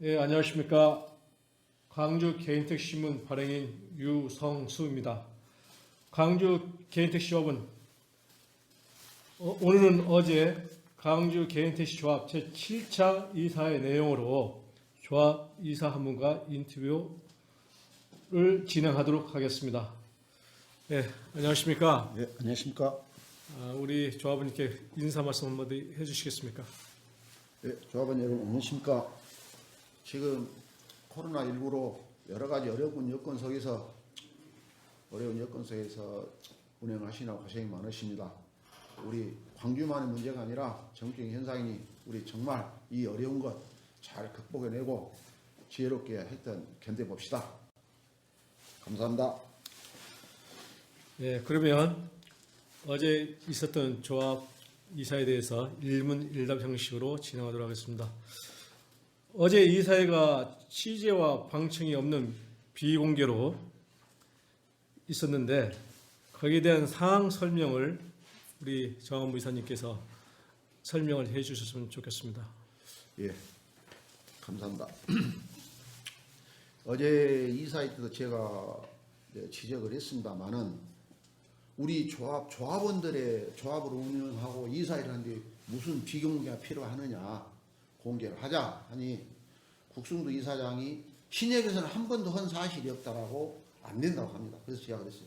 예, 안녕하십니까. 광주 개인택시신문 발행인 유성수입니다. 광주 개인택시조합은 오늘은 어제 광주 개인택시조합 제7차 이사회 내용으로 조합 이사 한 분과 인터뷰를 진행하도록 하겠습니다. 예, 안녕하십니까. 네, 안녕하십니까. 우리 조합원님께 인사 말씀 한마디 해주시겠습니까? 네, 조합원 여러분 안녕하십니까. 지금 코로나19로 여러 가지 어려운 여건 속에서 운행하시느라 고생이 많으십니다. 우리 광주만의 문제가 아니라 전국적인 현상이니 우리 정말 이 어려운 것 잘 극복해내고 지혜롭게 하여튼 견뎌봅시다. 감사합니다. 예, 그러면 어제 있었던 조합 이사에 대해서 일문일답 형식으로 진행하도록 하겠습니다. 어제 이사회가 취재와 방청이 없는 비공개로 있었는데 거기에 대한 상황 설명을 우리 정한무 이사님께서 설명을 해 주셨으면 좋겠습니다. 예, 감사합니다. 어제 이사회 때도 제가 지적을 했습니다만은 우리 조합원들의 조합을 운영하고 이사회를 하는데 무슨 비공개가 필요하느냐, 공개를 하자 하니 국승도 이사장이 신협에서는 한 번도 한 사실이 없다라고 안 된다고 합니다. 그래서 제가 그랬어요.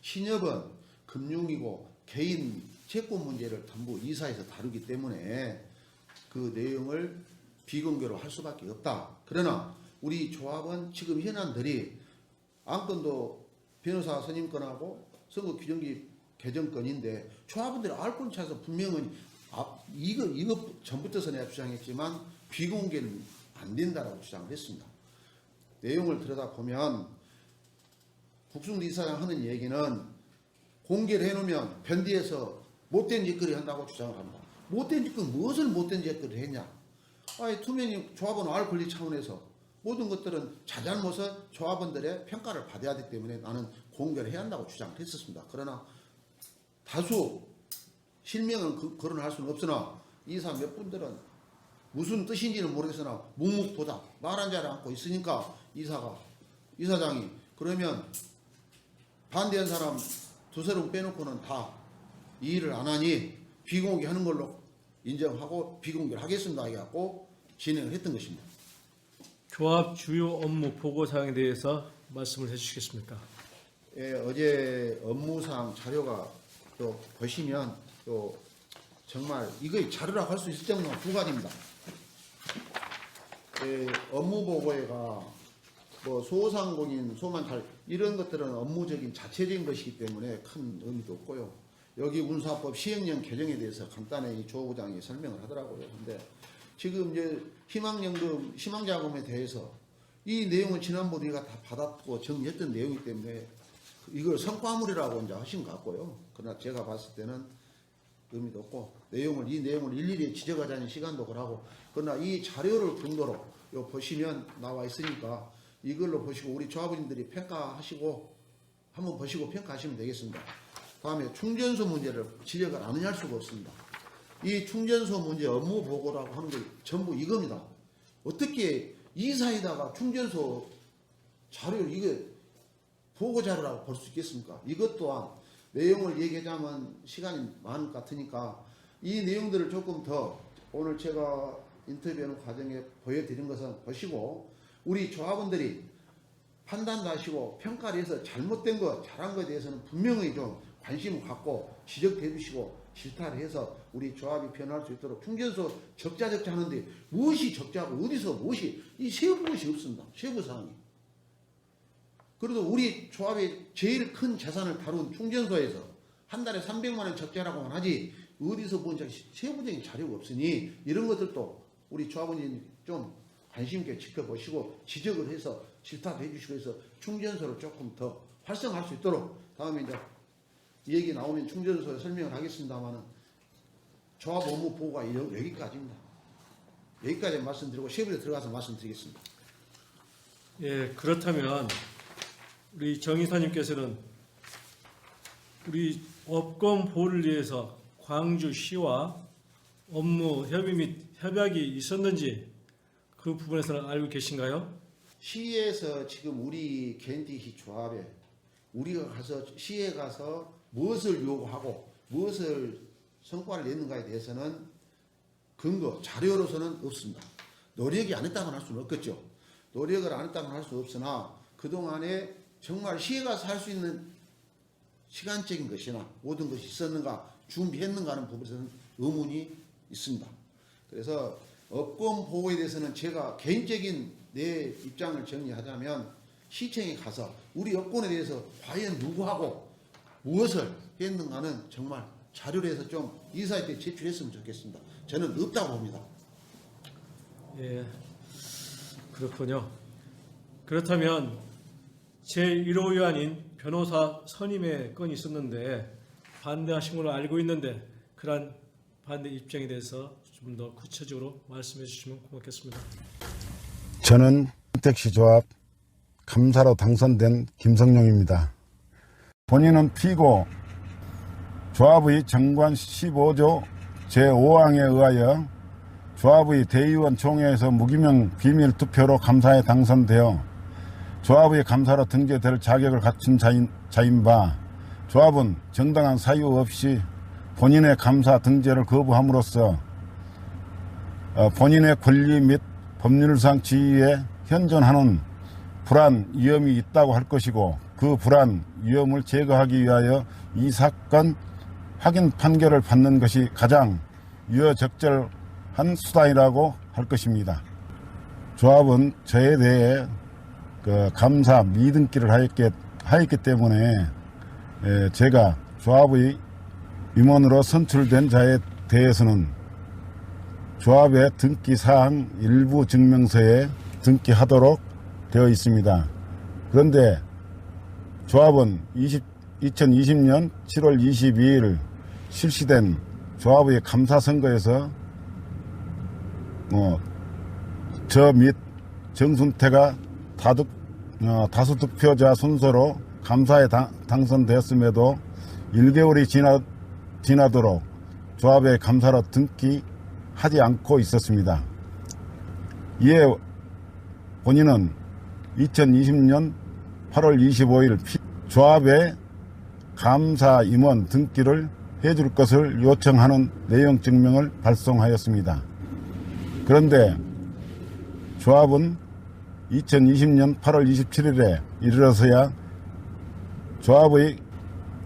신협은 금융이고 개인 채권 문제를 전부 이사에서 다루기 때문에 그 내용을 비공개로 할 수밖에 없다. 그러나 우리 조합은 지금 현안들이 안건도 변호사 선임권하고 선거 규정기 개정권인데 조합원들이 알 건 찾아서 분명히 이거 전부터 내가 주장했지만 비공개는 안 된다라고 주장을 했습니다. 내용을 들여다보면 국승도 이사장 하는 얘기는 공개를 해놓으면 변디에서 못된 짓거리 한다고 주장을 합니다. 못된 짓거리, 무엇을 못된 짓거리를 했냐? 투명히 조합원 알 권리 차원에서 모든 것들은 자잘못을 조합원들의 평가를 받아야 하기 때문에 나는 공개를 해야 한다고 주장을 했었습니다. 그러나 다수 실명은 거론할 수는 없으나 이사 몇 분들은 무슨 뜻인지는 모르겠으나 묵묵부답 말한 자를 안고 있으니까 이사장이 그러면 반대한 사람 두세 명 빼놓고는 다 이 일을 안 하니 비공개하는 걸로 인정하고 비공개를 하겠습니다 해갖고 진행을 했던 것입니다. 조합 주요 업무 보고사항에 대해서 말씀을 해주시겠습니까? 예, 어제 업무상 자료가 또 보시면 또 정말 이거 자료라고 할 수 있을 정도로 두 가지입니다. 예, 업무 보고회가 뭐 소상공인, 소만찰 이런 것들은 업무적인 자체적인 것이기 때문에 큰 의미도 없고요. 여기 운수화법 시행령 개정에 대해서 간단히 조 부장이 설명을 하더라고요. 근데 지금 이제 희망자금에 대해서 이 내용은 지난번에 우리가 다 받았고 정리했던 내용이기 때문에 이걸 성과물이라고 이제 하신 것 같고요. 그러나 제가 봤을 때는 의미도 없고 이 내용을 일일이 지적하자는 시간도 그러고 그러나 이 자료를 근거로 요 보시면 나와 있으니까 이걸로 보시고 우리 조합원님들이 평가하시고 한번 보시고 평가하시면 되겠습니다. 다음에 충전소 문제를 지적을 안 할 수가 없습니다. 이 충전소 문제 업무 보고라고 하는 게 전부 이겁니다. 어떻게 이사에다가 충전소 자료를 이게 보고 자료라고 볼 수 있겠습니까? 이것 또한 내용을 얘기하자면 시간이 많을 것 같으니까 이 내용들을 조금 더 오늘 제가 인터뷰하는 과정에 보여드린 것은 보시고 우리 조합원들이 판단도 하시고 평가를 해서 잘못된 거, 잘한 것에 대해서는 분명히 좀 관심을 갖고 지적해 주시고 질타를 해서 우리 조합이 변화할 수 있도록 충전소 적자 하는데 무엇이 적자고 어디서 무엇이 이 세부 것이 없습니다. 세부 사항이. 그래도 우리 조합의 제일 큰 재산을 다룬 충전소에서 한 달에 300만 원 적자라고만 하지 어디서 본 세부적인 자료가 없으니 이런 것들도 우리 조합원님 좀 관심 있게 지켜보시고 지적을 해서 질타도 해주시고 해서 충전소를 조금 더 활성화할 수 있도록 다음에 이제 얘기 나오면 충전소에 설명을 하겠습니다만은 조합 업무 보고가 여기까지입니다. 여기까지 말씀드리고 세부에 들어가서 말씀드리겠습니다. 예, 그렇다면 우리 정 이사님께서는 우리 업권 보호를 위해서 광주시와 업무 협의 및 협약이 있었는지 그 부분에서는 알고 계신가요? 시에서 지금 우리 겐디히 조합에 우리가 가서 시에 가서 무엇을 요구하고 무엇을 성과를 냈는가에 대해서는 근거 자료로서는 없습니다. 노력이 안 했다고는 할 수는 없겠죠. 노력을 안 했다고는 할 수 없으나 그동안에 정말 시에 가서 할 수 있는 시간적인 것이나 모든 것이 있었는가 준비했는가 하는 부분에서는 의문이 있습니다. 그래서 업권 보호에 대해서는 제가 개인적인 내 입장을 정리하자면 시청에 가서 우리 업권에 대해서 과연 누구하고 무엇을 했는가는 정말 자료를 해서 좀 이사회 때 제출했으면 좋겠습니다. 저는 없다고 봅니다. 예, 그렇군요. 그렇다면 제1호 위원인 변호사 선임의 건이 있었는데 반대하신 걸로 알고 있는데 그러한 반대 입장에 대해서 좀 더 구체적으로 말씀해 주시면 고맙겠습니다. 저는 택시조합 감사로 당선된 김성룡입니다. 본인은 피고 조합의 정관 15조 제5항에 의하여 조합의 대의원 총회에서 무기명 비밀 투표로 감사에 당선되어 조합의 감사로 등재될 자격을 갖춘 자인 바 조합은 정당한 사유 없이 본인의 감사 등재를 거부함으로써 본인의 권리 및 법률상 지위에 현존하는 불안, 위험이 있다고 할 것이고 그 불안, 위험을 제거하기 위하여 이 사건 확인 판결을 받는 것이 가장 유효적절한 수단이라고 할 것입니다. 조합은 저에 대해 감사 미등기를 하였기 때문에 제가 조합의 임원으로 선출된 자에 대해서는 조합의 등기사항 일부 증명서에 등기하도록 되어 있습니다. 그런데 조합은 2020년 7월 22일 실시된 조합의 감사선거에서 저 및 정순태가 다수득표자 순서로 감사에 당선되었음에도 1개월이 지나도록 조합의 감사로 등기하지 않고 있었습니다. 이에 본인은 2020년 8월 25일 조합의 감사 임원 등기를 해줄 것을 요청하는 내용 증명을 발송하였습니다. 그런데 조합은 2020년 8월 27일에 이르러서야 조합의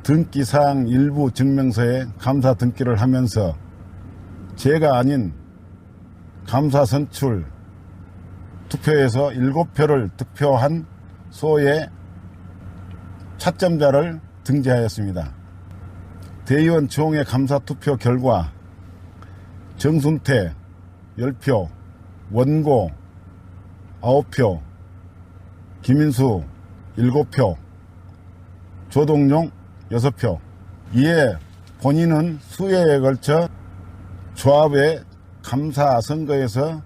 등기사항 일부 증명서에 감사 등기를 하면서 제가 아닌 감사 선출 투표에서 7표를 득표한 소의 차점자를 등재하였습니다. 대의원 총회 감사 투표 결과 정순태 10표, 원고 9표, 김인수 7표, 조동용 6표. 이에 본인은 수회에 걸쳐 조합의 감사 선거에서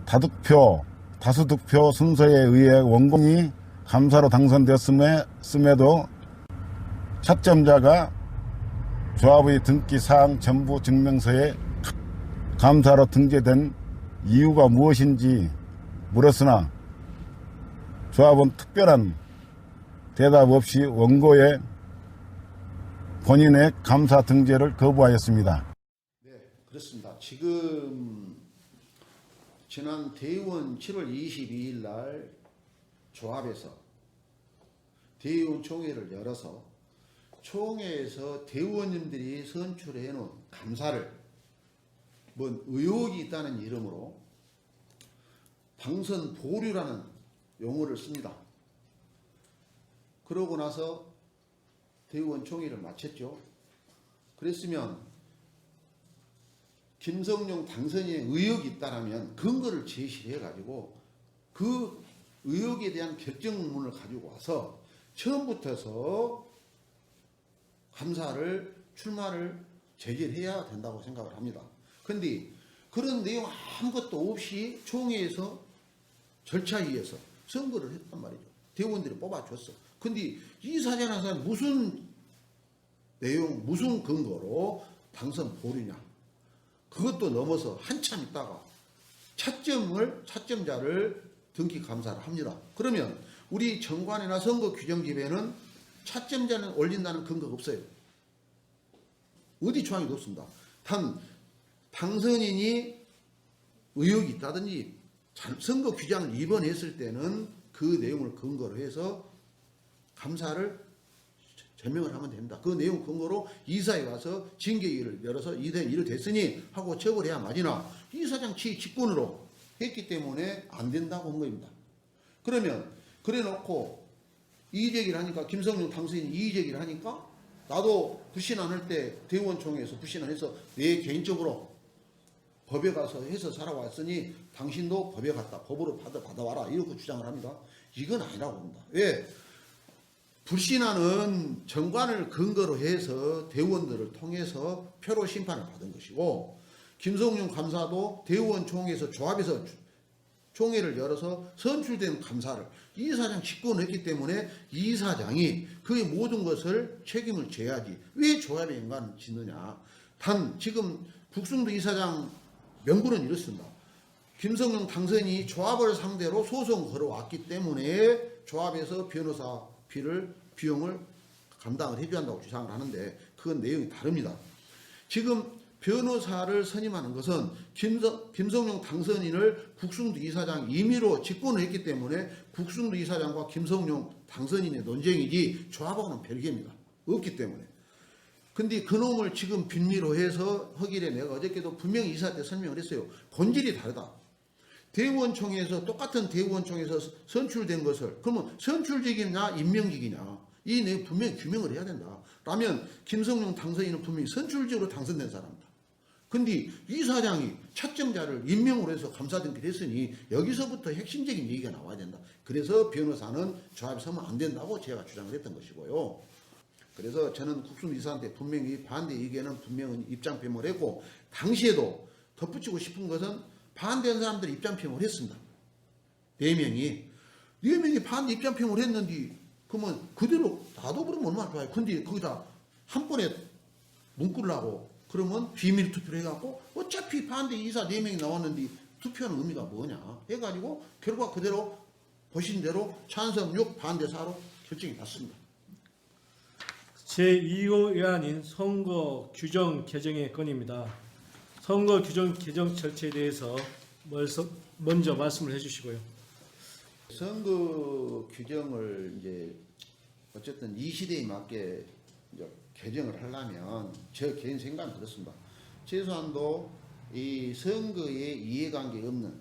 다수득표 순서에 의해 원공이 감사로 당선되었음에도 차점자가 조합의 등기사항 전부 증명서에 감사로 등재된 이유가 무엇인지 물었으나 조합은 특별한 대답 없이 원고에 본인의 감사 등재를 거부하였습니다. 네, 그렇습니다. 지금 지난 대의원 7월 22일 날 조합에서 대의원 총회를 열어서 총회에서 대의원님들이 선출해 놓은 감사를 뭔 의혹이 있다는 이름으로 당선 보류라는 용어를 씁니다. 그러고 나서 대의원 총회를 마쳤죠. 그랬으면 김성룡 당선인의 의혹이 있다면 근거를 제시해 가지고 그 의혹에 대한 결정문을 가지고 와서 처음부터서 감사를 출마를 제기해야 된다고 생각을 합니다. 그런데 그런 내용 아무것도 없이 총회에서 절차에 의해서 선거를 했단 말이죠. 대의원들이 뽑아줬어. 근데 이 사전에서 무슨 내용, 무슨 근거로 당선 보류냐. 그것도 넘어서 한참 있다가 차점자를 등기 감사를 합니다. 그러면 우리 정관이나 선거 규정집에는 차점자는 올린다는 근거가 없어요. 어디 조항이 없습니다. 단 당선인이 의혹이 있다든지 선거 규정을 위반했을 때는 그 내용을 근거로 해서 감사를 제명을 하면 됩니다. 그 내용 근거로 이사에 가서 징계위를 열어서 이를 됐으니 하고 처벌해야 마지나 이사장 직권으로 했기 때문에 안 된다고 한 겁니다. 그러면 그래 놓고 이의제기를 하니까 김성룡 당선인이 이의제기를 하니까 나도 불신 안 할 때 대의원총회에서 불신 안 해서 내 개인적으로 법에 가서 해서 살아왔으니 당신도 법에 갔다 법으로 받아와라 이렇게 주장을 합니다. 이건 아니라고 봅니다. 왜? 불신하는 정관을 근거로 해서 대의원들을 통해서 표로 심판을 받은 것이고 김성룡 감사도 대의원 총회에서 조합에서 총회를 열어서 선출된 감사를 이사장 직권을 했기 때문에 이사장이 그의 모든 것을 책임을 져야지 왜 조합에 연관을 짓느냐. 단 지금 국승도 이사장 명분은 이렇습니다. 김성룡 당선인이 조합을 상대로 소송을 걸어왔기 때문에 조합에서 변호사 비용을 감당을 해줘야 한다고 주장을 하는데 그건 내용이 다릅니다. 지금 변호사를 선임하는 것은 김성룡 당선인을 국승도 이사장 임의로 직권을 했기 때문에 국승도 이사장과 김성룡 당선인의 논쟁이지 조합하고는 별개입니다. 없기 때문에. 근데 그놈을 지금 빈미로 해서 하길래 내가 어저께도 분명히 이사 때 설명을 했어요. 본질이 다르다. 대의원총회에서 똑같은 대의원총회에서 선출된 것을 그러면 선출직이냐 임명직이냐 이 내용 분명히 규명을 해야 된다. 라면 김성룡 당선인은 분명히 선출직으로 당선된 사람이다. 근데 이사장이 차점자를 임명으로 해서 감사 등기를 했으니 여기서부터 핵심적인 얘기가 나와야 된다. 그래서 변호사는 조합에 서면 안 된다고 제가 주장을 했던 것이고요. 그래서 저는 국수도 이사한테 분명히 반대 의견은 분명히 입장 표명을 했고 당시에도 덧붙이고 싶은 것은 반대한 사람들이 입장 표명을 했습니다. 4명이 반대 입장 표명을 했는데 그러면 그대로 나도 그러면 얼마나 좋아요. 근데 거기다 한 번에 문구를 그러면 비밀 투표를 해갖고 어차피 반대 이사 4명이 나왔는데 투표하는 의미가 뭐냐 해가지고 결과 그대로 보신 대로 찬성 6 반대 4로 결정이 났습니다. 제2호 예안인 선거 규정 개정의 건입니다. 선거 규정 개정 절차에 대해서 먼저 말씀을 해주시고요. 선거 규정을 이제 어쨌든 이 시대에 맞게 이제 개정을 하려면 저 개인 생각은 그렇습니다. 최소한도 이 선거에 이해관계 없는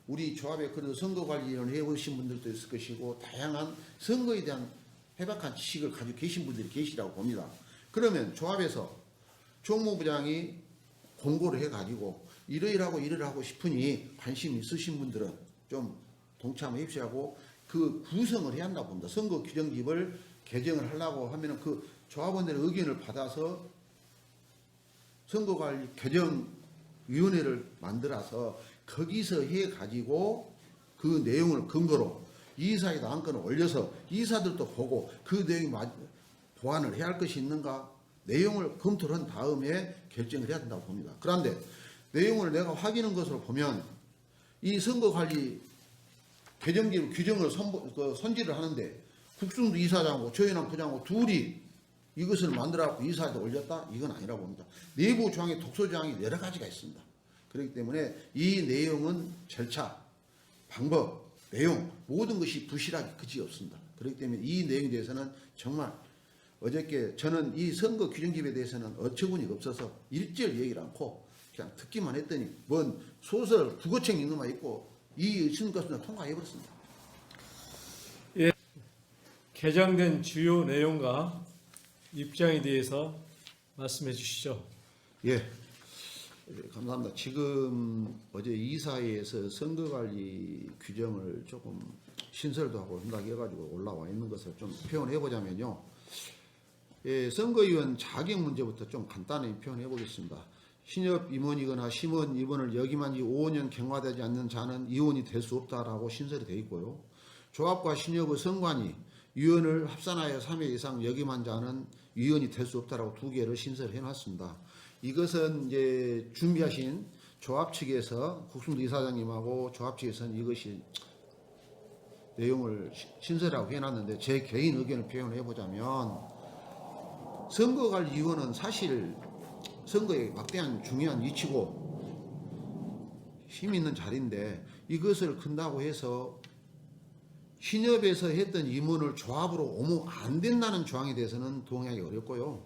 우리 조합에 그래도 선거관리위원회 해오신 분들도 있을 것이고 다양한 선거에 대한 해박한 지식을 가지고 계신 분들이 계시라고 봅니다. 그러면 조합에서 총무부장이 공고를 해가지고 이러이러하고 싶으니 관심 있으신 분들은 좀 동참해 입시하고 그 구성을 해야 한다고 봅니다. 선거 규정집을 개정을 하려고 하면은 그 조합원들의 의견을 받아서 선거관리 개정위원회를 만들어서 거기서 해가지고 그 내용을 근거로 이사에 나온 건을 올려서 이사들도 보고 그 내용이 보완을 해야 할 것이 있는가 내용을 검토를 한 다음에 결정을 해야 된다고 봅니다. 그런데 내용을 내가 확인한 것으로 보면 이 선거관리 개정기로 규정을 선지를 하는데 국승도 이사장하고 조현환 부장하고 둘이 이것을 만들어갖고 이사에다 올렸다? 이건 아니라고 봅니다. 내부 조항에 독소조항이 여러 가지가 있습니다. 그렇기 때문에 이 내용은 절차, 방법, 내용 모든 것이 부실하기 그지없습니다. 그렇기 때문에 이 내용에 대해서는 정말 어저께 저는 이 선거 규정집에 대해서는 어처구니 없어서 일절 얘기를 않고 그냥 듣기만 했더니 뭔 소설 국어책 읽는 만 있고 이 선거수는 통과해버렸습니다. 예, 개정된 주요 내용과 입장에 대해서 말씀해 주시죠. 예, 감사합니다. 지금 어제 이사회에서 선거관리 규정을 조금 신설도 하고 생각해가지고 올라와 있는 것을 좀 표현해 보자면요. 예, 선거위원 자격 문제부터 좀 간단히 표현해 보겠습니다. 신협 임원이거나 심원 임원을 역임한 지 5년 경과되지 않는 자는 이원이 될 수 없다라고 신설이 되어 있고요. 조합과 신협의 선관위 위원을 합산하여 3회 이상 역임한 자는 위원이 될 수 없다라고 2개를 신설해 놨습니다. 이것은 이제 준비하신 조합 측에서 국sun도 이사장님하고 조합 측에서는 이것이 내용을 신설하고 해놨는데 제 개인 의견을 표현해 보자면 선거갈 이유는 사실 선거에 막대한 중요한 위치고 힘 있는 자리인데 이것을 큰다고 해서 신협에서 했던 임원을 조합으로 오면 안 된다는 조항에 대해서는 동의하기 어렵고요.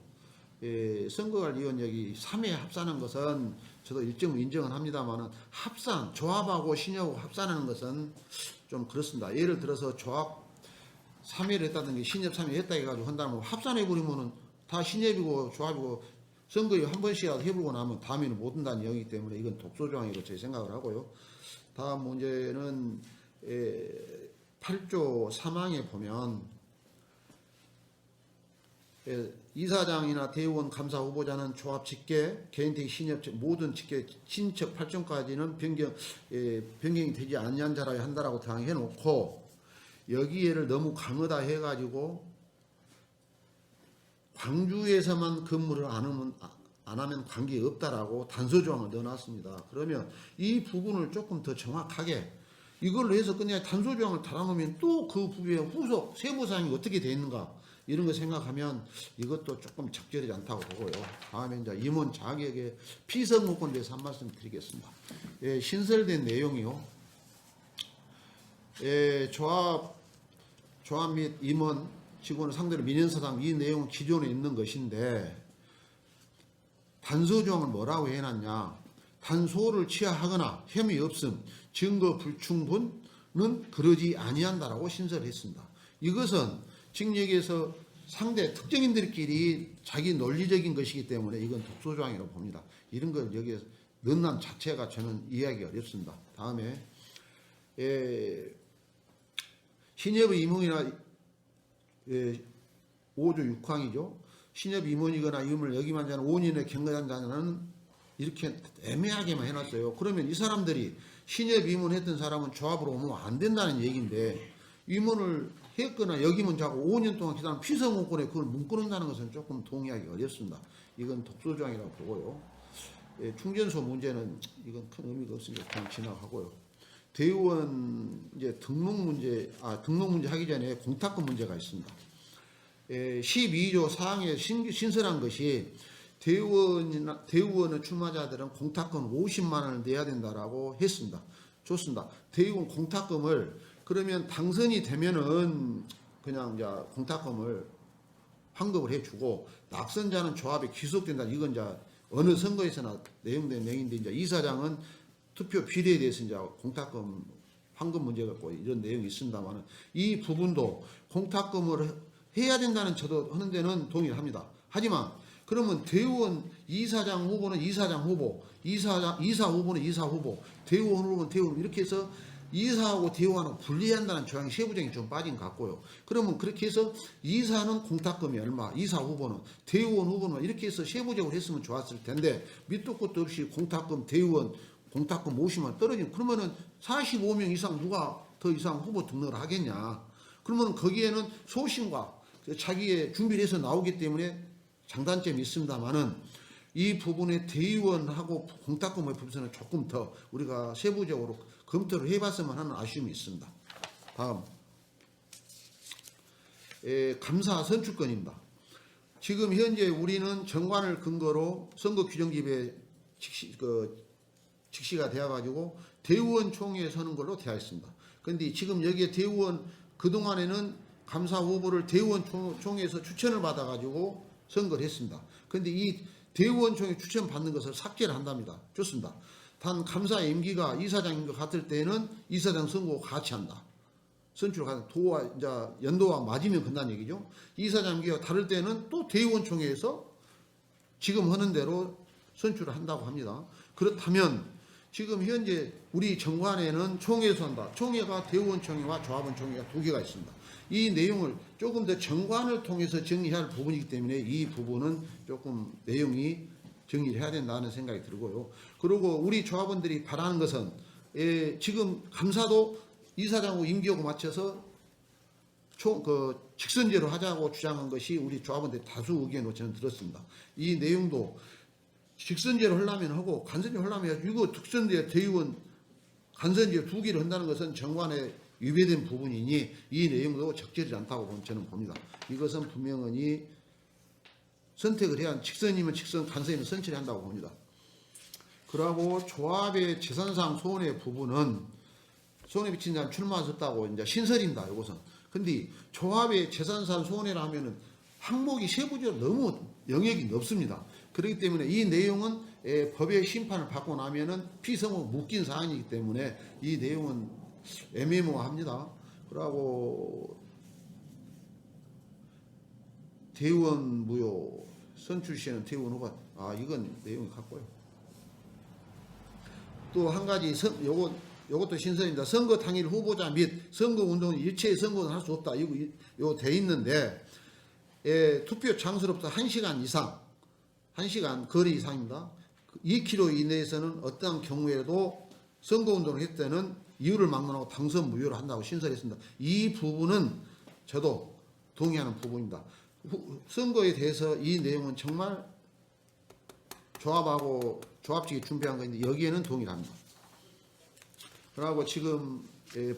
선거관리위원회이 3회 합산한 것은 저도 일정 인정은 합니다만 합산, 조합하고 신협하고 합산하는 것은 좀 그렇습니다. 예를 들어서 조합 3회를 했다든지 신협 3회 했다 해가지고 한다면 합산해버리면은 다 신협이고 조합이고 선거에 한 번씩이라도 해보고 나면 다음에는 못 한다는 이야기이기 때문에 이건 독소조항이라고 제 생각을 하고요. 다음 문제는 8조 3항에 보면 이사장이나 대의원 감사 후보자는 조합 직계, 개인택 신협 모든 직계 친척 8종까지는 변경이 되지 않는 자라 한다라고 당해 놓고 여기에를 너무 강하다 해가지고 광주에서만 근무를 안 하면 관계없다라고 단서조항을 넣어놨습니다. 그러면 이 부분을 조금 더 정확하게 이걸로 해서 그냥 단서조항을 달아놓으면 또 그 부분의 후속 세부사항이 어떻게 되어 있는가 이런 거 생각하면 이것도 조금 적절하지 않다고 보고요. 다음에 이제 임원 자격의 피선거권에 대해서 한 말씀 드리겠습니다. 신설된 내용이요. 조합 및 임원 직원을 상대로 민원사상 이 내용은 기존에 있는 것인데 단서조항을 뭐라고 해놨냐. 단소를 취하하거나 혐의 없음, 증거 불충분은 그러지 아니한다라고 신설했습니다. 이것은 지금 여기에서 상대 특정인들끼리 자기 논리적인 것이기 때문에 이건 독소조항이라고 봅니다. 이런 걸 여기에 넣는 자체가 저는 이해하기 어렵습니다. 다음에 신협의 임원이나 5조 6항이죠. 신협 임원이거나 임을 여기만 자는 5년의 경과한 자는 이렇게 애매하게만 해놨어요. 그러면 이 사람들이 신협 임원했던 사람은 조합으로 오면 안 된다는 얘기인데 임원을 했거나 여기면 자고 5년 동안 기다린 피선거권에 그걸 묶어놓는다는 것은 조금 동의하기 어렵습니다. 이건 독소조항이라고 보고요. 충전소 문제는 이건 큰 의미가 없으니까 그냥 지나가고요. 대의원 이제 등록 문제 하기 전에 공탁금 문제가 있습니다. 12조 4항에 신설한 것이 대의원의 출마자들은 공탁금 50만 원을 내야 된다라고 했습니다. 좋습니다. 대의원 공탁금을 그러면 당선이 되면은 그냥 이제 공탁금을 환급을 해주고 낙선자는 조합에 귀속된다. 이건 이제 어느 선거에서나 내용된 내용인데 이제 이사장은 투표 비례에 대해서 이제 공탁금 환급 문제 갖고 이런 내용이 있습니다만은 이 부분도 공탁금을 해야 된다는 저도 하는 데는 동의를 합니다. 하지만 그러면 대의원 이사장 후보는 이사장 후보, 이사 후보는 이사 후보, 대의원 후보는 대의원 이렇게 해서 이사하고 대의원하고 분리한다는 조항이 세부적인 좀 빠진 것 같고요. 그러면 그렇게 해서 이사는 공탁금이 얼마, 이사 후보는 대의원 후보는 이렇게 해서 세부적으로 했으면 좋았을 텐데 밑도 끝도 없이 공탁금 대의원 공탁금 50만 떨어지면 그러면은 45명 이상 누가 더 이상 후보 등록을 하겠냐. 그러면 거기에는 소신과 자기의 준비를 해서 나오기 때문에 장단점이 있습니다만은 이 부분에 대의원하고 공탁금의 부분은 조금 더 우리가 세부적으로 검토를 해봤으면 하는 아쉬움이 있습니다. 다음 감사 선출권입니다. 지금 현재 우리는 정관을 근거로 선거규정집에 직시가 되어가지고 대의원 총회에 서는 걸로 되어 있습니다. 그런데 지금 여기에 대의원 그동안에는 감사 후보를 대의원 총회에서 추천을 받아가지고 선거를 했습니다. 그런데 이 대의원 총회 추천 받는 것을 삭제를 한답니다. 좋습니다. 단 감사 임기가 이사장 임기가 같을 때는 이사장 선거 같이 한다. 선출 같은 도와 이제 연도와 맞으면 끝난 얘기죠. 이사장 임기가 다를 때는 또 대의원 총회에서 지금 하는 대로 선출을 한다고 합니다. 그렇다면 지금 현재 우리 정관에는 총회에서 한다. 총회가 대의원 총회와 조합원 총회가 두 개가 있습니다. 이 내용을 조금 더 정관을 통해서 정리할 부분이기 때문에 이 부분은 조금 내용이 정리를 해야 된다는 생각이 들고요. 그리고 우리 조합원들이 바라는 것은 지금 감사도 이사장하고 임기하고 맞춰서 직선제로 하자고 주장한 것이 우리 조합원들의 다수 의견으로 저는 들었습니다. 이 내용도 직선제로 하려면 하고 간선제로 하려면 해야지. 이거 특선제 대의원 간선제 두 개를 한다는 것은 정관에 위배된 부분이니 이 내용도 적절하지 않다고 저는 봅니다. 이것은 분명히 선택을 해야 직선이면 직선, 간선이면 선처를 한다고 봅니다. 그러고 조합의 재산상 손해 부분은 손해 비친 자는 출마하셨다고 이제 신설입니다. 이것은. 근데 조합의 재산상 손해라 하면은 항목이 세부적으로 너무 영역이 넓습니다. 그렇기 때문에 이 내용은 법의 심판을 받고 나면은 피성으로 묶인 사안이기 때문에 이 내용은 애매모호합니다. 그러고 대의원 무효 선출시에는 대의원 후보 이건 내용이 같고요. 또 한 가지 요것도 신설입니다. 선거 당일 후보자 및 선거 운동은 일체의 선거는 할 수 없다. 이거 돼 있는데 투표 장소로부터 1시간 이상 1시간 거리 이상입니다. 2km 이내에서는 어떠한 경우에도 선거운동을 했을 때는 이유를 막론하고 당선 무효를 한다고 신설했습니다. 이 부분은 저도 동의하는 부분입니다. 선거에 대해서 이 내용은 정말 조합하고 조합직이 준비한 것인데 여기에는 동의를 합니다. 그리고 지금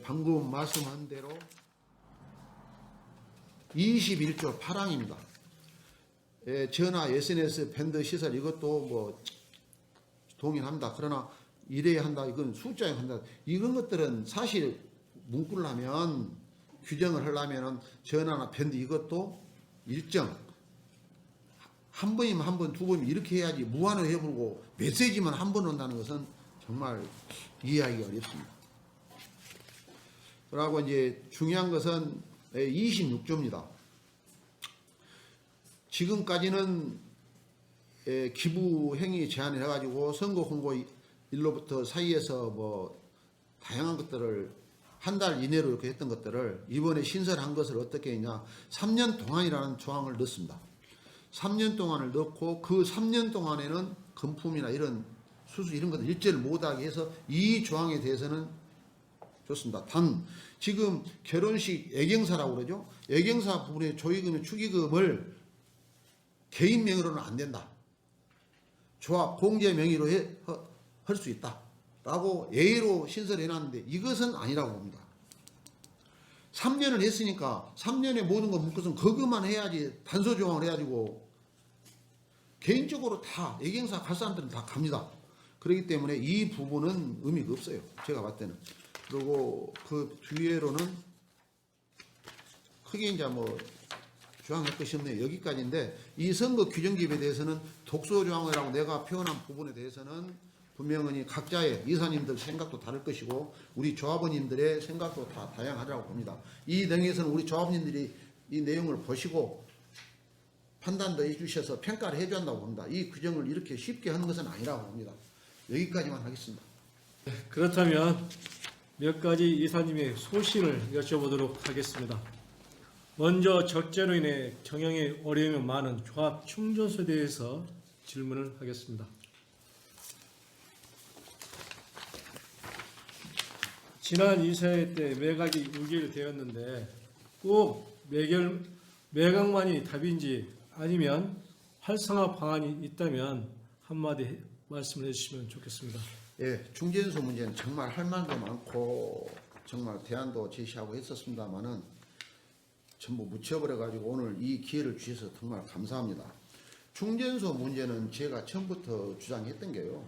방금 말씀한 대로 21조 8항입니다. 전화, SNS, 밴드 시설 이것도 뭐 동의합니다. 그러나 이래야 한다. 이건 숫자에 한다. 이런 것들은 사실 문구를 하면 규정을 하려면 전화나 밴드 이것도 일정 한 번이면 한 번, 두 번이면 이렇게 해야지 무한으로 해보고 메시지만 한 번 온다는 것은 정말 이해하기가 어렵습니다. 그리고 이제 중요한 것은 26조입니다. 지금까지는 기부 행위 제한을 해가지고 선거 홍보 일로부터 사이에서 뭐 다양한 것들을 한 달 이내로 이렇게 했던 것들을 이번에 신설한 것을 어떻게 했냐 3년 동안이라는 조항을 넣습니다. 3년 동안을 넣고 그 3년 동안에는 금품이나 이런 수수 이런 것들 일제를 못하게 해서 이 조항에 대해서는 좋습니다. 단 지금 결혼식 애경사라고 그러죠. 애경사 부분의 조의금의 축의금을 개인 명의로는 안 된다. 조합 공제 명의로 할 수 있다. 라고 예의로 신설해 놨는데 이것은 아니라고 봅니다. 3년을 했으니까 3년에 모든 거 묶어서 그것만 해야지 단서 조항을 해가지고 개인적으로 다 애경사 갈 사람들은 다 갑니다. 그렇기 때문에 이 부분은 의미가 없어요. 제가 봤을 때는. 그리고 그 뒤에로는 크게 이제 뭐 조항할 것이 없네요. 여기까지인데 이 선거 규정집에 대해서는 독소 조항이라고 내가 표현한 부분에 대해서는 분명히 각자의 이사님들 생각도 다를 것이고 우리 조합원님들의 생각도 다 다양하다고 봅니다. 이 등에서는 우리 조합원님들이 이 내용을 보시고 판단도 해주셔서 평가를 해줘야 한다고 봅니다. 이 규정을 이렇게 쉽게 하는 것은 아니라고 봅니다. 여기까지만 하겠습니다. 그렇다면 몇 가지 이사님의 소신을 여쭤보도록 하겠습니다. 먼저 적재로 인해 경영에 어려움이 많은 조합 충전소에 대해서 질문을 하겠습니다. 지난 이사회 때 매각이 의결되었는데 꼭 매각만이 답인지 아니면 활성화 방안이 있다면 한마디 말씀을 해주시면 좋겠습니다. 예, 충전소 문제는 정말 할 말도 많고 정말 대안도 제시하고 했었습니다만은 전부 묻혀버려가지고 오늘 이 기회를 주셔서 정말 감사합니다. 충전소 문제는 제가 처음부터 주장했던 게요.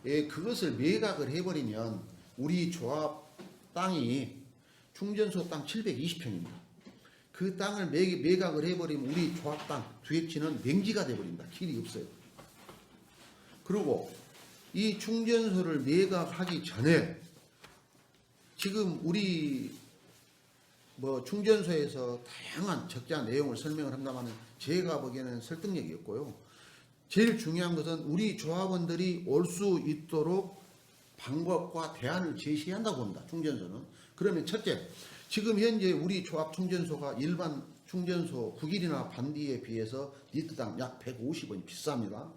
예, 그것을 매각을 해버리면 우리 조합 땅이 충전소 땅 720평입니다. 그 땅을 매각을 해버리면 우리 조합 땅 두획지는 맹지가 돼버립니다. 길이 없어요. 그리고 이 충전소를 매각하기 전에 지금 우리 뭐 충전소에서 다양한 적자 내용을 설명을 한다면 제가 보기에는 설득력이 없고요. 제일 중요한 것은 우리 조합원들이 올 수 있도록 방법과 대안을 제시한다고 봅니다. 충전소는. 그러면 첫째, 지금 현재 우리 조합 충전소가 일반 충전소 국일이나 반디에 비해서 리터당 약 150원이 비쌉니다.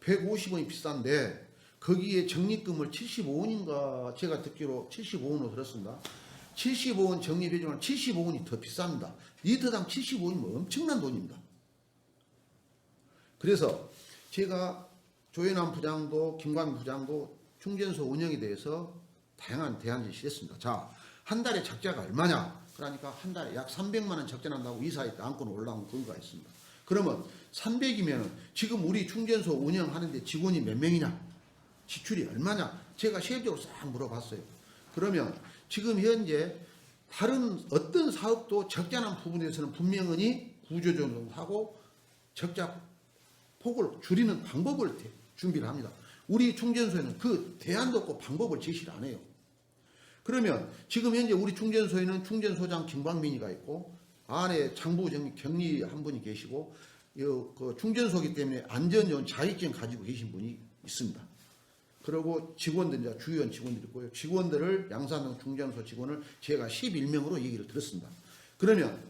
150원이 비싼데 거기에 적립금을 75원인가 제가 듣기로 75원으로 들었습니다. 75원 적립해주면 75원이 더 비쌉니다. 리터당 75원이면 엄청난 돈입니다. 그래서 제가 조현환 부장도 김광민 부장도 충전소 운영에 대해서 다양한 대안 제시를 했습니다. 자, 한 달에 적자가 얼마냐? 그러니까 한 달에 약 300만 원 적자 난다고 이사회 때 안건 올라온 근거가 있습니다. 그러면 300이면 지금 우리 충전소 운영하는데 직원이 몇 명이냐? 지출이 얼마냐? 제가 실질적으로 싹 물어봤어요. 그러면 지금 현재 다른 어떤 사업도 적자 난 부분에서는 분명히 구조조정하고 적자 폭을 줄이는 방법을 준비를 합니다. 우리 충전소에는 그 대안도 없고 방법을 제시를 안 해요. 그러면 지금 현재 우리 충전소에는 충전소장 김광민이가 있고 안에 장부 격리 한 분이 계시고 그 충전소이기 때문에 안전요원 자격증 가지고 계신 분이 있습니다. 그리고 직원들, 이제 주요원 직원들이 있고요. 직원들을 양산동 충전소 직원을 제가 11명으로 얘기를 들었습니다. 그러면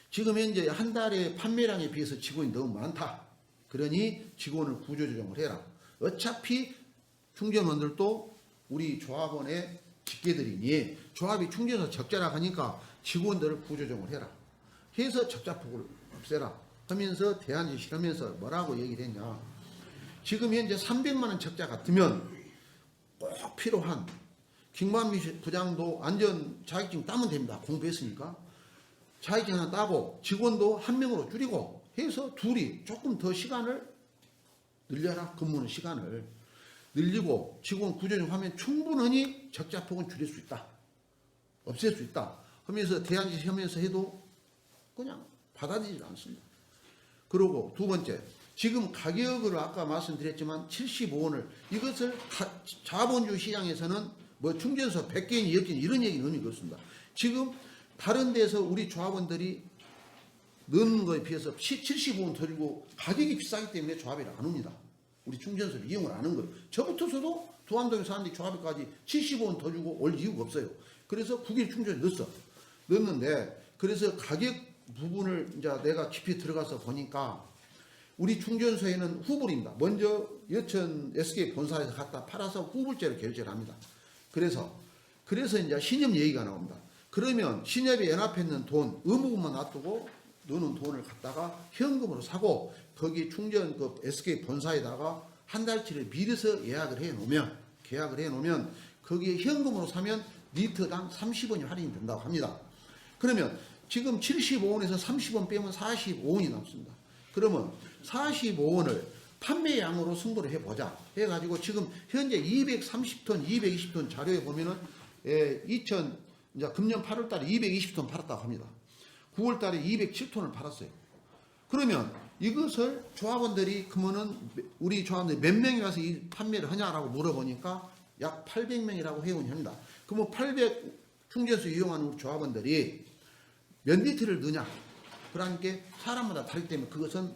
지금 현재 한 달에 판매량에 비해서 직원이 너무 많다. 그러니 직원을 구조조정을 해라. 어차피 충전원들도 우리 조합원의 직계들이니 조합이 충전소 적자라 하니까 직원들을 구조조정을 해라. 해서 적자폭을 없애라 하면서 대안 제시를 하면서 뭐라고 얘기를 했냐. 지금 현재 300만 원 적자 같으면 꼭 필요한 김광민 부장도 안전 자격증 따면 됩니다. 공부했으니까. 자격증 하나 따고 직원도 한 명으로 줄이고 해서 둘이 조금 더 시간을 늘려라. 근무는 시간을 늘리고 직원 구조조정하면 충분히 적자폭은 줄일 수 있다. 없앨 수 있다. 하면서 대안 제시하면서 해도 그냥 받아들이지 않습니다. 그리고 두 번째, 지금 가격을 아까 말씀드렸지만 75원을 이것을 자본주의 시장에서는 뭐 충전소 100개인 200개인 이런 얘기는 의미가 없습니다. 지금 다른 데서 우리 조합원들이 넣는 거에 비해서 75원 더 주고 가격이 비싸기 때문에 조합이 안 옵니다. 우리 충전소를 이용을 안 하는 거예요. 저부터서도 두암동에 사는데 조합에까지 75원 더 주고 올 이유가 없어요. 그래서 9일 충전을 넣었는데 그래서 가격 부분을 이제 내가 깊이 들어가서 보니까 우리 충전소에는 후불입니다. 먼저 여천 SK 본사에서 갖다 팔아서 후불제로 결제를 합니다. 그래서 이제 신협 얘기가 나옵니다. 그러면 신협에 연합했는 돈, 의무금만 놔두고 너는 돈을 갖다가 현금으로 사고 거기 충전 그 SK 본사에다가 한 달치를 미리서 계약을 해 놓으면 거기에 현금으로 사면 리터당 30원이 할인이 된다고 합니다. 그러면 지금 75원에서 30원 빼면 45원이 남습니다. 그러면 45원을 판매량으로 승부를 해보자 해가지고 지금 현재 230톤, 220톤 자료에 보면은 이제 금년 8월 달에 220톤 팔았다고 합니다. 9월 달에 207톤을 팔았어요. 그러면 이것을 조합원들이 그러면은 우리 조합원들이 몇 명이 가서 이 판매를 하냐라고 물어보니까 약 800명이라고 회원이 합니다. 그러면 800 충전소 이용하는 우리 조합원들이 몇 리터를 넣냐? 그러니까 사람마다 다르기 때문에 그것은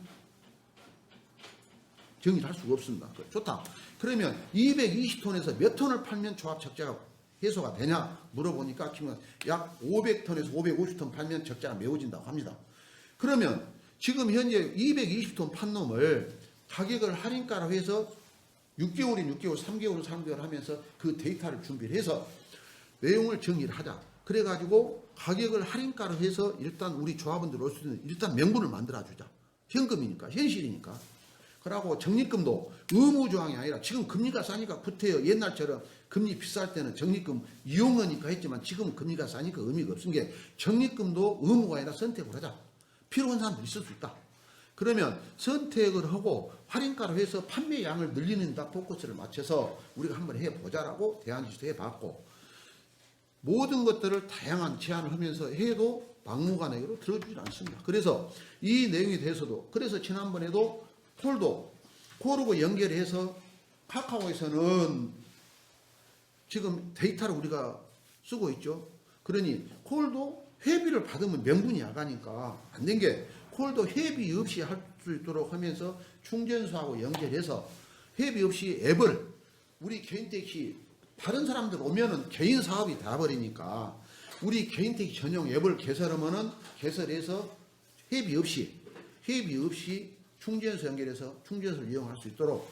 정의를 할 수가 없습니다. 좋다. 그러면 220톤에서 몇 톤을 팔면 조합 적자가 해소가 되냐 물어보니까 약 500톤에서 550톤 팔면 적자가 메워진다고 합니다. 그러면 지금 현재 220톤 판 놈을 가격을 할인가로 해서 6개월인 6개월, 3개월은 3개월 하면서 그 데이터를 준비를 해서 내용을 정의를 하자. 그래가지고 가격을 할인가로 해서 일단 우리 조합원들 올 수 있는 일단 명분을 만들어주자. 현금이니까, 현실이니까. 그러고 적립금도 의무조항이 아니라 지금 금리가 싸니까 구태여 옛날처럼 금리 비쌀 때는 적립금 이용하니까 했지만 지금은 금리가 싸니까 의미가 없은 게 적립금도 의무가 아니라 선택을 하자. 필요한 사람들이 있을 수 있다. 그러면 선택을 하고 할인가로 해서 판매량을 늘리는 데 포커스를 맞춰서 우리가 한번 해보자라고 대안지시도 해봤고 모든 것들을 다양한 제안을 하면서 해도 막무가내로 들어주지 않습니다. 그래서 이 내용에 대해서도 그래서 지난번에도 콜하고 연결해서 카카오에서는 지금 데이터를 우리가 쓰고 있죠. 그러니 콜도 회비를 받으면 명분이 야가니까 안 된 게 콜도 회비 없이 할 수 있도록 하면서 충전소하고 연결해서 회비 없이 앱을 우리 개인택시 다른 사람들 오면은 개인 사업이 다 버리니까 우리 개인택시 전용 앱을 개설해서 회비 없이 충전소 연결해서 충전소를 이용할 수 있도록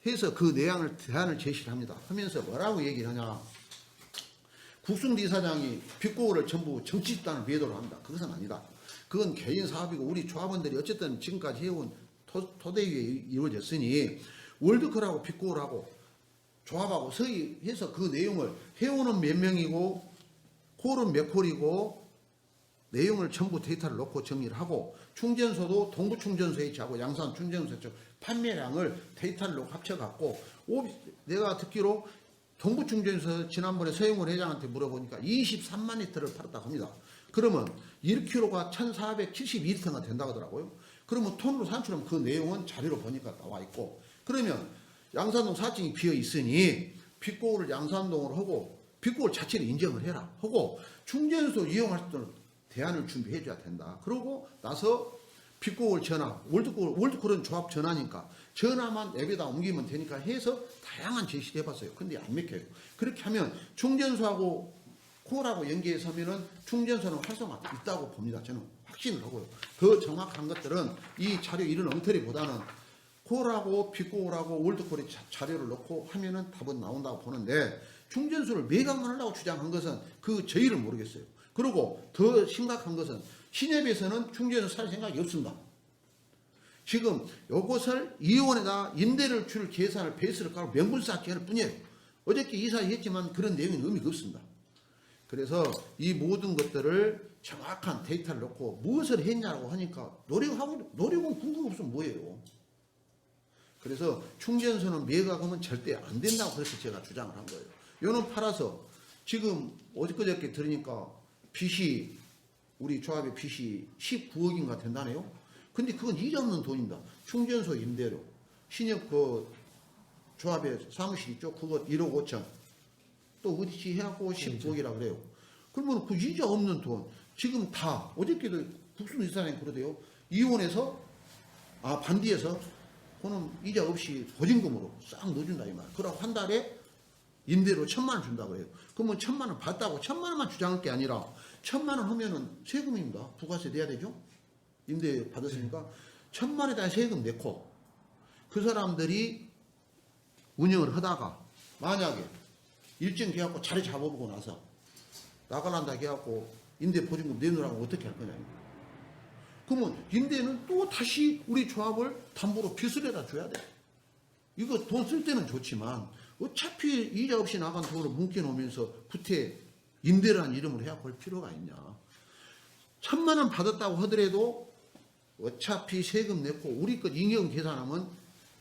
해서 그 대안을 제시를 합니다. 하면서 뭐라고 얘기를 하냐. 국승 이사장이 빅고를 전부 정치집단을 외도로 한다. 그것은 아니다. 그건 개인 사업이고 우리 조합원들이 어쨌든 지금까지 해온 토대 위에 이루어졌으니 월드컵하고 빅골하고 조합하고 서의해서 그 내용을 회원은 몇 명이고 콜은 몇 콜이고 내용을 전부 데이터를 넣고 정리를 하고 충전소도 동부충전소H하고 양산 충전소 판매량을 데이터를 넣고 합쳐갖고 내가 듣기로 동부충전소 지난번에 서영훈 회장한테 물어보니까 23만 리터를 팔았다고 합니다. 그러면 1kg가 1472리터가 된다고 하더라고요. 그러면 톤으로 산출하면 그 내용은 자료로 보니까 나와 있고 그러면 양산동 4층이 비어 있으니 빅고를 양산동으로 하고 빅고 자체를 인정을 해라 하고 충전소 이용할 때는 대안을 준비해 줘야 된다. 그러고 나서 빅고를 전화, 월드콜은 조합 전화니까 전화만 앱에다 옮기면 되니까 해서 다양한 제시를 해봤어요. 근데 안 맥혀요. 그렇게 하면 충전소하고 콜하고 연계해서 하면은 충전소는 활성화 있다고 봅니다. 저는 확신을 하고요. 더 정확한 것들은 이 자료 이런 엉터리보다는 콜하고 빅고하고 월드콜의 자료를 넣고 하면은 답은 나온다고 보는데 충전소를 매각만 하려고 주장한 것은 그 저희를 모르겠어요. 그리고 더 심각한 것은 신협에서는 충전소 살 생각이 없습니다. 지금 이것을 이원에다 임대를 줄 계산을 베이스를 깔고 명분 쌓기 할 뿐이에요. 어저께 이사했지만 그런 내용이 의미가 없습니다. 그래서 이 모든 것들을 정확한 데이터를 넣고 무엇을 했냐고 하니까 노력은 궁금 없으면 뭐예요. 그래서 충전소는 매각하면 절대 안 된다고 그래서 제가 주장을 한 거예요. 요는 팔아서 지금 어저께 들으니까 빚이 우리 조합의 빚이 19억인가 된다네요. 근데 그건 이자 없는 돈입니다. 충전소 임대료, 신협 그 조합의 사무실 있죠. 그거 1억 5천. 또 어디지 해갖고 19억이라 그래요. 그러면 그 이자 없는 돈 지금 다 어저께도 국수이사장님 그러대요. 이혼해서 반디에서 그는 이자 없이 보증금으로 싹 넣어준다 이 말. 그러고 한 달에 임대료 1,000만 원 준다고 해요. 그러면 1,000만 원 받다고 1,000만 원만 주장할 게 아니라 1,000만 원 하면은 세금입니다. 부가세 내야 되죠. 임대 받았으니까 1,000만 원에다 세금 내고 그 사람들이 운영을 하다가 만약에 일정 계약고 자리 잡아보고 나서 나가란다 해갖고 임대 보증금 내놓으라고 어떻게 할 거냐. 그러면 임대는 또 다시 우리 조합을 담보로 빚을 해다 줘야 돼. 이거 돈 쓸 때는 좋지만 어차피 이자 없이 나간 돈으로 뭉쳐놓으면서 구태 임대라는 이름으로 해야 볼 필요가 있냐. 1,000만 원 받았다고 하더라도 어차피 세금 냈고 우리 것 인형 계산하면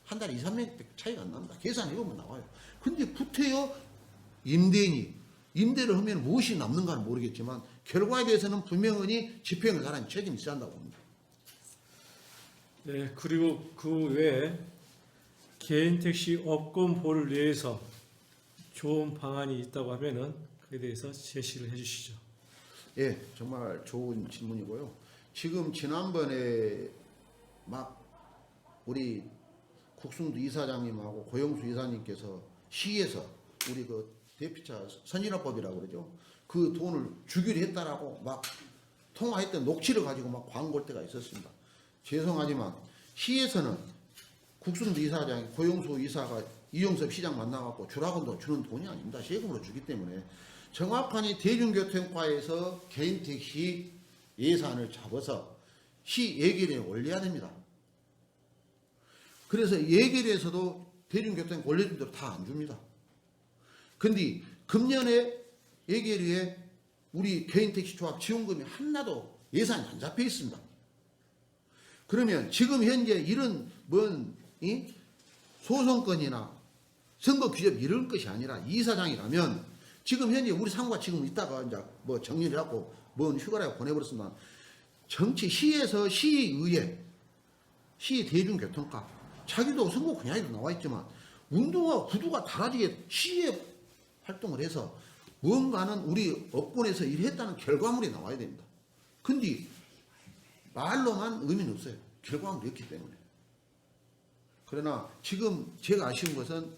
한 달에 2, 300 차이가 안 납니다. 계산해보면 나와요. 근데 구태여 임대인이 임대를 하면 무엇이 남는가는 모르겠지만 결과에 대해서는 분명히 집행을 사람이 책임이 있어야 한다고 봅니다. 네, 그리고 그 외에 개인 택시 업권 보호를 위해서 좋은 방안이 있다고 하면은 그에 대해서 제시를 해주시죠. 예, 정말 좋은 질문이고요. 지금 지난번에 막 우리 국승두 이사장님하고 고영수 이사님께서 시에서 우리 그 대피차 선진화법이라고 그러죠. 그 돈을 주기로 했다라고 막 통화했던 녹취를 가지고 막 광고할 때가 있었습니다. 죄송하지만 시에서는 국승두 이사장이 고영수 이사가 이용섭 시장 만나갖고 주라고 주는 돈이 아닙니다. 세금으로 주기 때문에 정확한 이 대중교통과에서 개인 택시 예산을 잡아서 시 예결위에 올려야 됩니다. 그래서 예결위에서도 대중교통 올려준 대로 다 안 줍니다. 근데 금년에 예결위에 우리 개인 택시 조합 지원금이 하나도 예산이 안 잡혀 있습니다. 그러면 지금 현재 이런 소송건이나 선거 규정 이런 것이 아니라 이사장이라면 지금 현재 우리 상과 지금 있다가 이제 뭐 정리를 하고 뭔 휴가라고 보내버렸습니다. 정치 시에서 시의회, 시 대중교통과 자기도 선거 분야에도 나와 있지만 운동화 구두가 달라지게 시에 활동을 해서 무언가는 우리 업권에서 일했다는 결과물이 나와야 됩니다. 근데 말로만 의미는 없어요. 결과물이 없기 때문에. 그러나 지금 제가 아쉬운 것은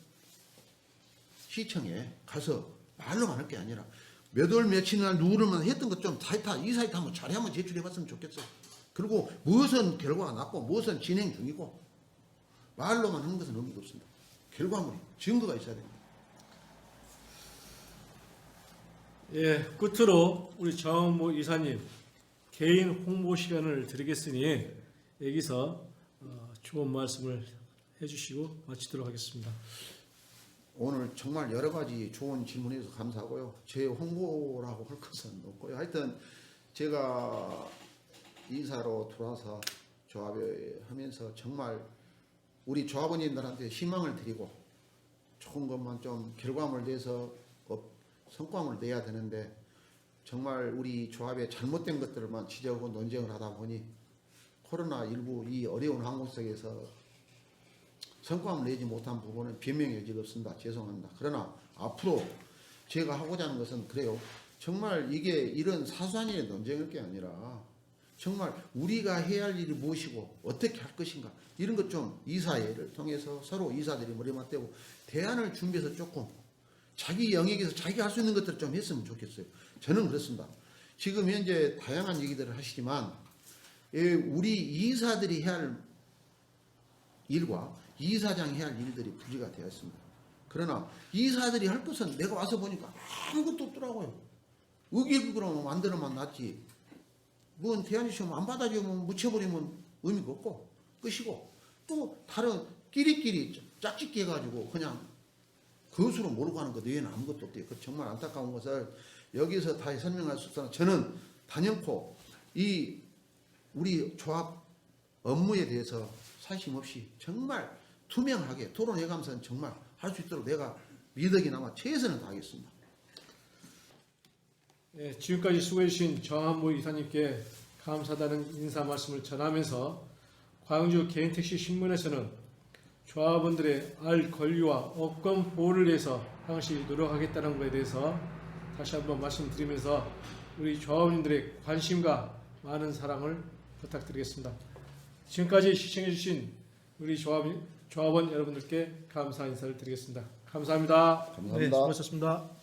시청에 가서 말로만 할 게 아니라 몇 월 며칠 날 누구를만 했던 것 좀 이 사이트 한번 자료 한번 제출해봤으면 좋겠어요. 그리고 무엇은 결과가 났고 무엇은 진행 중이고 말로만 하는 것은 의미가 없습니다. 결과물이 증거가 있어야 됩니다. 예, 끝으로 우리 정모 이사님 개인 홍보 시간을 드리겠으니 여기서 좋은 말씀을 해주시고 마치도록 하겠습니다. 오늘 정말 여러 가지 좋은 질문해서 감사하고요. 제 홍보라고 할 것은 없고요. 하여튼 제가 이사로 들어와서 조합에 하면서 정말 우리 조합원님들한테 희망을 드리고 좋은 것만 좀 결과물 내서 성과물 내야 되는데 정말 우리 조합의 잘못된 것들만 지적하고 논쟁을 하다 보니 코로나19 이 어려운 환경 속에서 성과를 내지 못한 부분은 변명의 여지가 없습니다. 죄송합니다. 그러나 앞으로 제가 하고자 하는 것은 그래요. 정말 이게 이런 사소한 일의 논쟁일 게 아니라 정말 우리가 해야 할 일이 무엇이고 어떻게 할 것인가 이런 것 좀 이사회를 통해서 서로 이사들이 머리 맞대고 대안을 준비해서 조금 자기 영역에서 자기가 할 수 있는 것들을 좀 했으면 좋겠어요. 저는 그렇습니다. 지금 현재 다양한 얘기들을 하시지만 우리 이사들이 해야 할 일과 이사장이 해야 할 일들이 분리가 되어 있습니다. 그러나 이사들이 할 것은 내가 와서 보니까 아무것도 없더라고요. 의결국으로 만들어만 놨지. 뭔 대안이 시험 안 받아주면 묻혀버리면 의미가 없고 끝이고 또 다른 끼리끼리 짝짓기 해가지고 그냥 그것으로 모르고 하는 것 외에는 아무것도 없대요. 그 정말 안타까운 것을 여기서 다 설명할 수 없어서 저는 단연코 이 우리 조합 업무에 대해서 사심 없이 정말 투명하게 토론해가면서 정말 할 수 있도록 내가 미덕이나마 최선을 다하겠습니다. 네, 지금까지 수고해주신 정한모 이사님께 감사하다는 인사 말씀을 전하면서 광주 개인택시 신문에서는 조합원들의 알 권리와 업권 보호를 위해서 항시 노력하겠다는 것에 대해서 다시 한번 말씀드리면서 우리 조합원님들의 관심과 많은 사랑을 부탁드리겠습니다. 지금까지 시청해주신 우리 조합원 여러분들께 감사 인사를 드리겠습니다. 감사합니다. 감사합니다. 네, 수고하셨습니다.